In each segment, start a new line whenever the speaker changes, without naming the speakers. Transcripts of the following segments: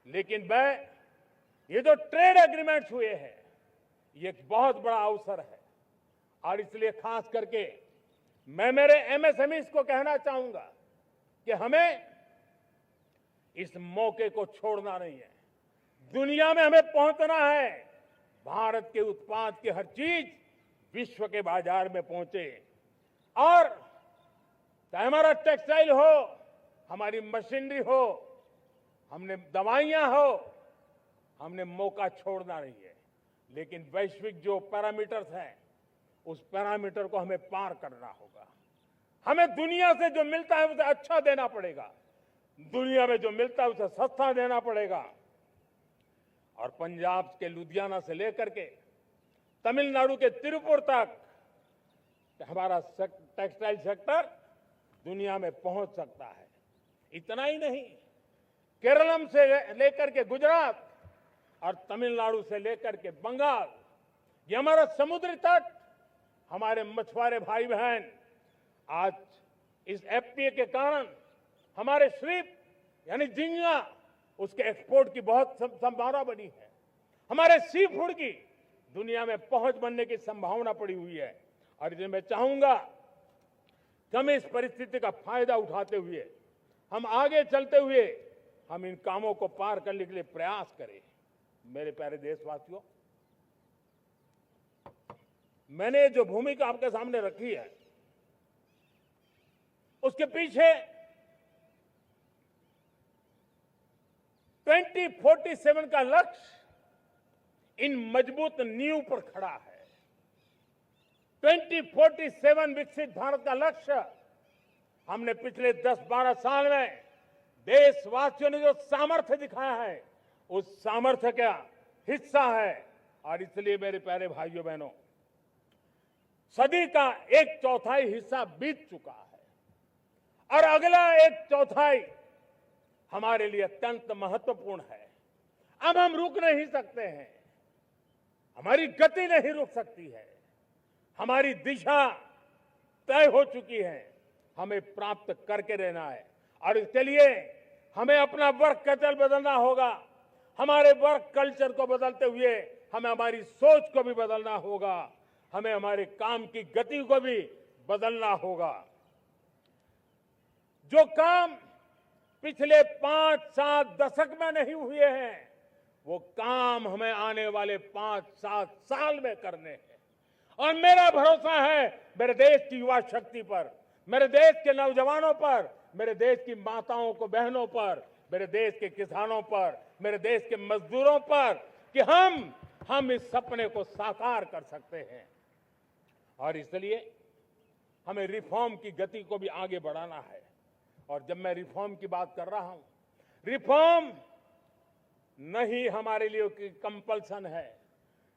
लेकिन ये जो ट्रेड एग्रीमेंट्स हुए हैं, ये एक बहुत बड़ा अवसर है और इसलिए खास करके मैं मेरे एमएसएमईज को कहना चाहूंगा कि हमें इस मौके को छोड़ना नहीं है। दुनिया में हमें पहुंचना है। भारत के उत्पाद की हर चीज विश्व के बाजार में पहुंचे और चाहे हमारा टेक्सटाइल हो, हमारी मशीनरी हो, हमने दवाइयां हो, हमने मौका छोड़ना नहीं है। लेकिन वैश्विक जो पैरामीटर्स हैं, उस पैरामीटर को हमें पार करना होगा। हमें दुनिया से जो मिलता है उसे अच्छा देना पड़ेगा, दुनिया में जो मिलता है उसे सस्ता देना पड़ेगा। और पंजाब के लुधियाना से लेकर के तमिलनाडु के तिरुपुर तक हमारा टेक्सटाइल सेक्टर दुनिया में पहुंच सकता है। इतना ही नहीं, केरलम से लेकर के गुजरात और तमिलनाडु से लेकर के बंगाल, ये हमारा समुद्री तट, हमारे मछुआरे भाई बहन आज इस एफटीए के कारण हमारे श्रिप यानी झींगा, उसके एक्सपोर्ट की बहुत संभावना बनी है। हमारे सी फूड की दुनिया में पहुंच बनने की संभावना पड़ी हुई है। और इसलिए मैं चाहूंगा कि हम इस परिस्थिति का फायदा उठाते हुए, हम आगे चलते हुए, हम इन कामों को पार करने के लिए प्रयास करें। मेरे प्यारे देशवासियों, मैंने जो भूमिका आपके सामने रखी है, उसके पीछे 2047 का लक्ष्य इन मजबूत नींव पर खड़ा है। 2047 विकसित भारत का लक्ष्य हमने पिछले 10-12 साल में देशवासियों ने जो सामर्थ्य दिखाया है, उस सामर्थ्य का हिस्सा है। और इसलिए मेरे प्यारे भाइयों बहनों, सदी का 1/4 हिस्सा बीत चुका है और अगला 1/4 हमारे लिए अत्यंत महत्वपूर्ण है। अब हम रुक नहीं सकते हैं, हमारी गति नहीं रुक सकती है, हमारी दिशा तय हो चुकी है, हमें प्राप्त करके रहना है। और इसके लिए हमें अपना वर्क कल्चर बदलना होगा। हमारे वर्क कल्चर को बदलते हुए हमें हमारी सोच को भी बदलना होगा, हमें हमारे काम की गति को भी बदलना होगा। जो काम पिछले 5-7 दशक में नहीं हुए हैं, वो काम हमें आने वाले 5-7 साल में करने हैं। और मेरा भरोसा है मेरे देश की युवा शक्ति पर, मेरे देश के नौजवानों पर, मेरे देश की माताओं को बहनों पर, मेरे देश के किसानों पर, मेरे देश के मजदूरों पर कि हम इस सपने को साकार कर सकते हैं। और इसलिए हमें रिफॉर्म की गति को भी आगे बढ़ाना है। और जब मैं रिफॉर्म की बात कर रहा हूं, रिफॉर्म नहीं हमारे लिए कोई कंपल्सन है,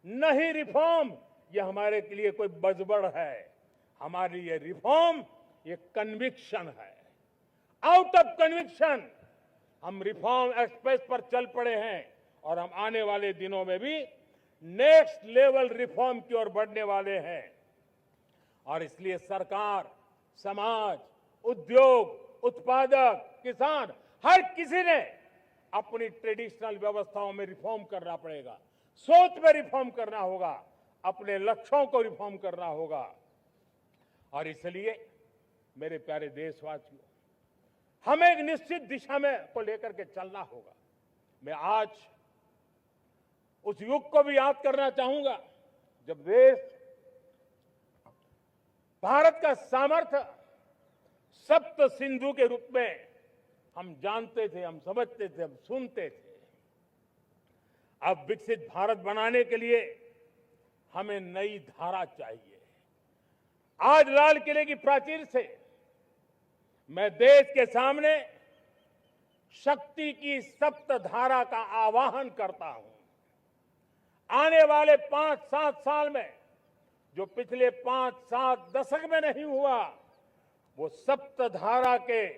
नहीं रिफॉर्म ये हमारे के लिए कोई बजबड़ है। हमारे लिए रिफॉर्म ये कन्विक्शन है। आउट ऑफ कन्विक्शन हम रिफॉर्म एक्सप्रेस पर चल पड़े हैं और हम आने वाले दिनों में भी नेक्स्ट लेवल रिफॉर्म की ओर बढ़ने वाले हैं। और इसलिए सरकार, समाज, उद्योग, उत्पादक, किसान, हर किसी ने अपनी ट्रेडिशनल व्यवस्थाओं में रिफॉर्म करना पड़ेगा, सोच में रिफॉर्म करना होगा, अपने लक्ष्यों को रिफॉर्म करना होगा। और इसलिए मेरे प्यारे देशवासियों, हमें एक निश्चित दिशा में को लेकर के चलना होगा। मैं आज उस युग को भी याद करना चाहूंगा जब देश, भारत का सामर्थ्य सप्त सिंधु के रूप में हम जानते थे, हम समझते थे, हम सुनते थे। अब विकसित भारत बनाने के लिए हमें नई धारा चाहिए। आज लाल किले की प्राचीर से मैं देश के सामने शक्ति की सप्त धारा का आवाहन करता हूं। आने वाले 5-7 साल में जो पिछले 5-7 दशक में नहीं हुआ, वो सप्त धारा के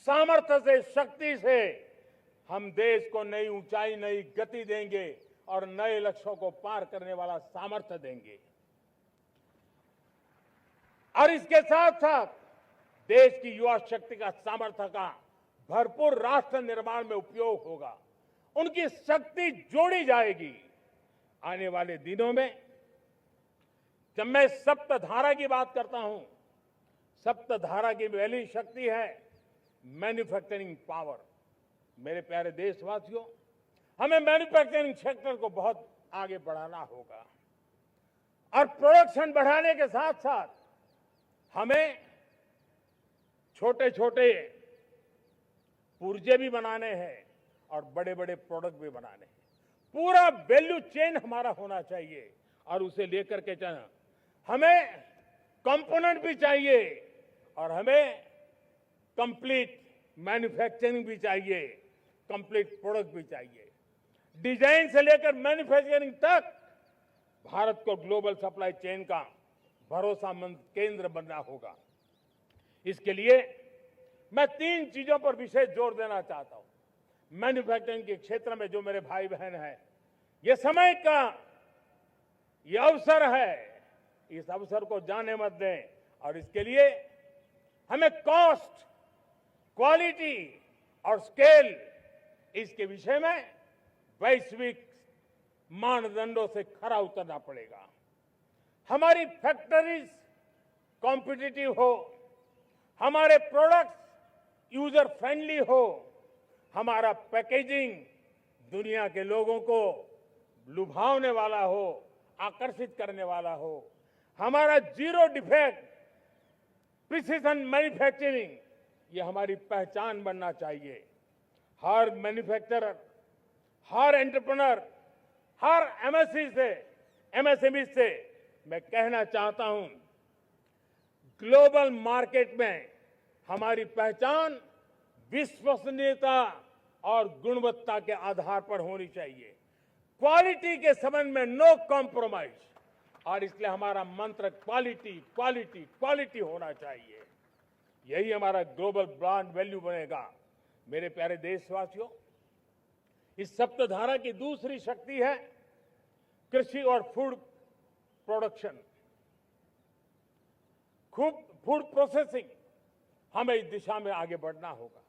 सामर्थ्य से, शक्ति से हम देश को नई ऊंचाई, नई गति देंगे और नए लक्ष्यों को पार करने वाला सामर्थ्य देंगे। और इसके साथ साथ देश की युवा शक्ति का सामर्थ्य का भरपूर राष्ट्र निर्माण में उपयोग होगा उनकी शक्ति जोड़ी जाएगी। आने वाले दिनों में जब मैं सप्तधारा की बात करता हूं, सप्तधारा की पहली शक्ति है मैन्युफैक्चरिंग पावर। मेरे प्यारे देशवासियों, हमें मैन्युफैक्चरिंग सेक्टर को बहुत आगे बढ़ाना होगा और प्रोडक्शन बढ़ाने के साथ साथ हमें छोटे छोटे पुर्जे भी बनाने हैं और बड़े बड़े प्रोडक्ट भी बनाने हैं। पूरा वैल्यू चेन हमारा होना चाहिए और उसे लेकर के चलना। हमें कंपोनेंट भी चाहिए और हमें कंप्लीट मैन्युफैक्चरिंग भी चाहिए, कंप्लीट प्रोडक्ट भी चाहिए। डिजाइन से लेकर मैन्युफैक्चरिंग तक भारत को ग्लोबल सप्लाई चेन का भरोसामंद केंद्र बनना होगा। इसके लिए मैं 3 चीजों पर विशेष जोर देना चाहता हूं। मैन्युफैक्चरिंग के क्षेत्र में जो मेरे भाई बहन हैं, ये समय का ये अवसर है, इस अवसर को जाने मत दें और इसके लिए हमें कॉस्ट, क्वालिटी और स्केल, इसके विषय में वैश्विक मानदंडों से खरा उतरना पड़ेगा। हमारी फैक्ट्रीज कॉम्पिटिटिव हो, हमारे प्रोडक्ट्स यूजर फ्रेंडली हो, हमारा पैकेजिंग दुनिया के लोगों को लुभावने वाला हो, आकर्षित करने वाला हो, हमारा जीरो डिफेक्ट प्रिसिजन मैन्युफैक्चरिंग ये हमारी पहचान बनना चाहिए। हर मैन्युफैक्चरर, हर एंटरप्रेन्योर, हर एमएसएमई से मैं कहना चाहता हूं, ग्लोबल मार्केट में हमारी पहचान विश्वसनीयता और गुणवत्ता के आधार पर होनी चाहिए। क्वालिटी के संबंध में नो कॉम्प्रोमाइज, और इसलिए हमारा मंत्र क्वालिटी क्वालिटी क्वालिटी होना चाहिए। यही हमारा ग्लोबल ब्रांड वैल्यू बनेगा। मेरे प्यारे देशवासियों, इस सप्तधारा की दूसरी शक्ति है कृषि और फूड प्रोडक्शन, फूड प्रोसेसिंग। हमें इस दिशा में आगे बढ़ना होगा।